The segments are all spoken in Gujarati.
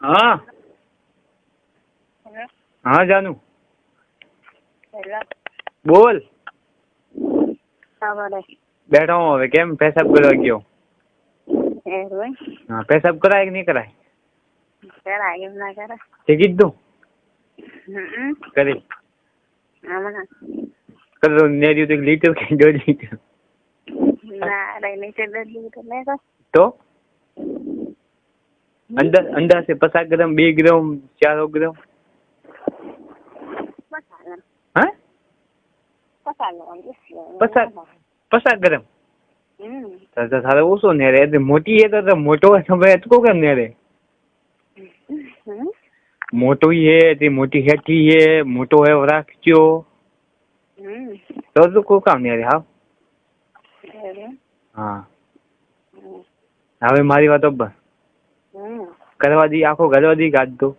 हाँ हाँ जानू बोल बैठा हूँ હવે કેમ પેશાબ કરવા ગયો हाँ પેશાબ કરાય કે નહીં કરાય તે કીધું કરી કરો નેર્યું તો લીટર કે 2 લીટર तो अंडा से 50 ग्राम 2 ग्राम 4 ग्राम हाँ 50 ग्राम थारे ओसो ने रे मोटी है तो मोटो है भाई तो केम ने रे मोटो ही है ते मोटी हेठी है मोटो है राख्यो तो को काम ने रे हाँ हाँ હવે મારી વાત બસ કરવા દી આખો કરવા દી કાઢ દો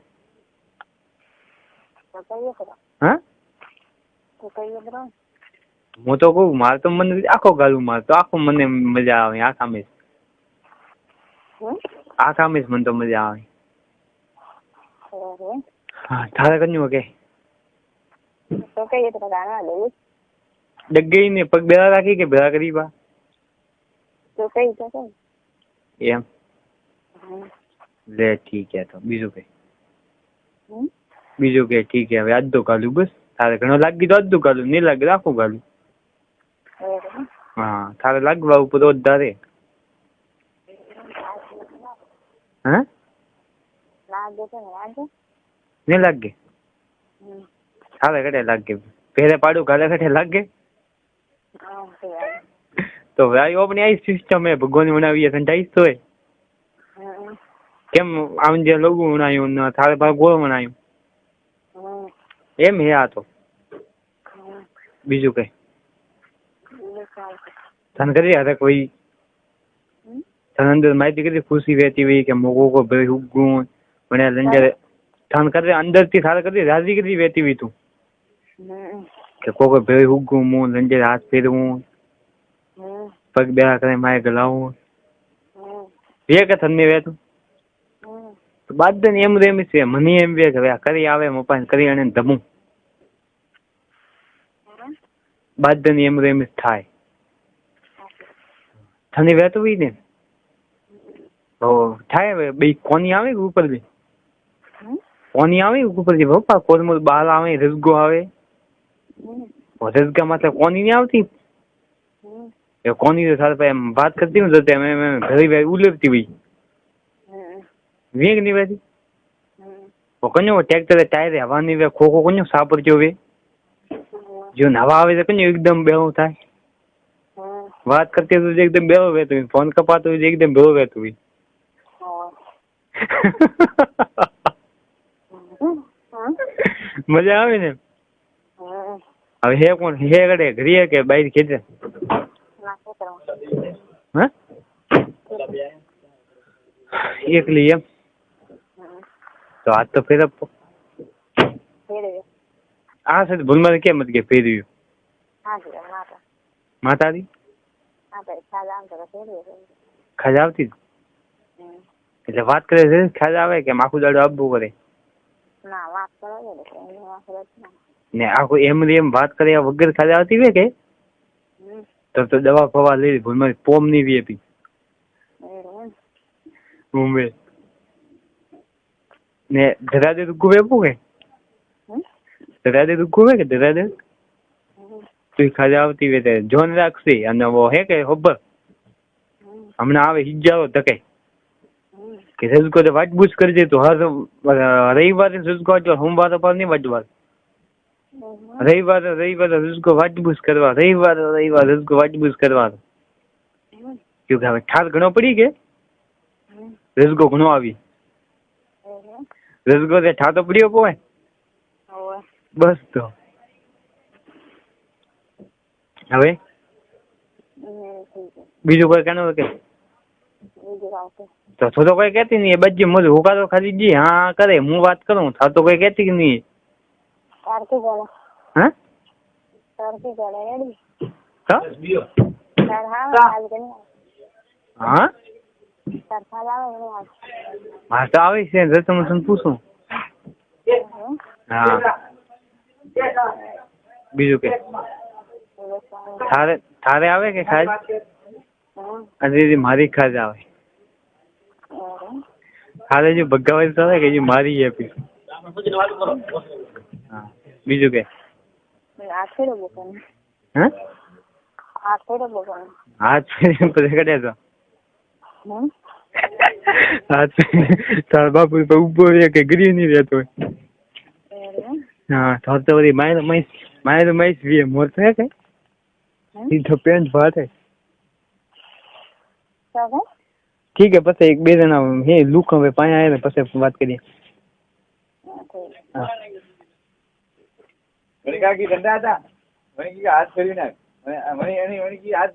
હા હું તો કહું મારે તો મને આખો ગાલું મારે તો આખો મને મજા આવે આખા મેં મને તો મજા આવે હા તારે કન્યું કે ડગઈ ને પગ બેરા રાખી કે બેરા કરી બા એમ લે ઠીક है तो બીજું કે ઠીક है હવે અડધો ગાલું બસ તારે ઘણો લાગી તો અડધું ગાલું નહીં લાગે તો આખું ગાલું હા તારે લાગવા ઉપર વધારે હા નહીં લાગે તારે ઘટે લાગે પહેરે પાડું ગાલે ઘટે લાગે તો ભાઈ આપણી આ સિસ્ટમ હે ભગવાન બનાવીએ ઠંડાઈ તો હે કેમ આમ જે લોગું બનાવ્યું ને તારે ભાઈ ગોળ બનાવ્યું એમ હે આ તો બીજું કઈ તને કરી હતા કોઈ તને અંદર માહિતી કરી ખુશી વહેતી હોય કે મોગો કો ભાઈ હુગું મને લંજર તને કરી અંદર થી તારે કરી રાજી કરી વહેતી હોય તું કે કોઈ ભાઈ હુગું હું લંજર હાથ ફેરવું પગ બેરા કરે મારે ગલાવું એ કે તને વહેતું બાદ એમ રેમી છે મને એમ વે કે કરી આવે મપાન કરી અને ધમું બાદ એમ રેમી થાય તને વહેતું હોય ને તો થાય હવે બે કોની આવે ઉપર બે કોની આવે ઉપર થી પપ્પા કોરમો બાલ આવે રસગો આવે રસગા માં કોની નહીં આવતી એ કોની તો સારા એમ વાત કરતી ને તો એમ ઘરે ઉલરતી હોય વેગ ની વેતી કન્યો ટ્રેક્ટર ટાયર હવા ની વે ખોખો કન્યો સાપર જો વે જો નવા આવે તો કન્યો એકદમ બેહું થાય વાત કરતી તો એકદમ બેહો વેતું ફોન કપાતો એકદમ બેહો વેતું મજા આવે ને હવે હે કોણ હે ગડે ઘરે કે બાઈર ખેતર હા એકલી એમ તો આજ તો ફેર આ છે ભૂલમાં કેમ હતી કે ફેરવ્યું માતાજી ખાજ આવતી એટલે વાત કરે છે ખાજ આવે કે આખું દાડો આપવું કરે ને આખું એમ વાત કરે વગર ખાજ આવતી હોય કે તો દવા ફવા લઈ ભૂલમાં પોમ ની વી મુંબઈ ને ધરાદે રૂકું વેપું કે ધરાદે રૂકું હે કે ધરાદે તું ખાજા આવતી વે જોન રાખશે અને હે કે ખબર હમણાં આવે હિજારો ધકે કે રજકો તો વાટબૂજ કરજે તો હર રવિવારે રજકો વાંચવા સોમવારે પર નહીં વાંચવા રવિવારે રજકો વાટબૂજ કરવા રવિવારે રજકો વાટબૂજ કરવા ક્योंकि હવે ઠાર ઘણો પડી કે રસગો ઘણો આવી રસગો તે ઠાતો પડ્યો પોય બસ તો હવે બીજું કોઈ કાનું કે તો તો કોઈ કહેતી નહીં એ બધી મજ હુકાતો ખાલી જી હા કરે હું વાત કરું તો કોઈ કહેતી કે નહીં હા હા તાર ખ્યાલ આવે ને આજ. હા તો આવી છે જો તમે તને પૂછું. હા બીજું કે થારે આવે કે ખાજ આજે મારી ખાજ આવે થારે જો ભગાવાય તો આવે કે જે મારી આપી. હા બીજું કે આખેડો બોકાનો. હા આખેડો બોકાનો. હાથ પછી કડ્યા તો હાથ તારા બાપુ તો ઉભો રહે કે ગરી નહીં રહેતો હોય. हाँ तो वही मैं तो भी मोर है के सीधो पेंट बात है ठीक है પછી એક બે જણા હે લુક હવે પાયા આયા ને પછી વાત કરીએ. હા મને કાકી ધંધા હતા મને કી હાથ ફેરવી નાખ મને એની મને કી હાથ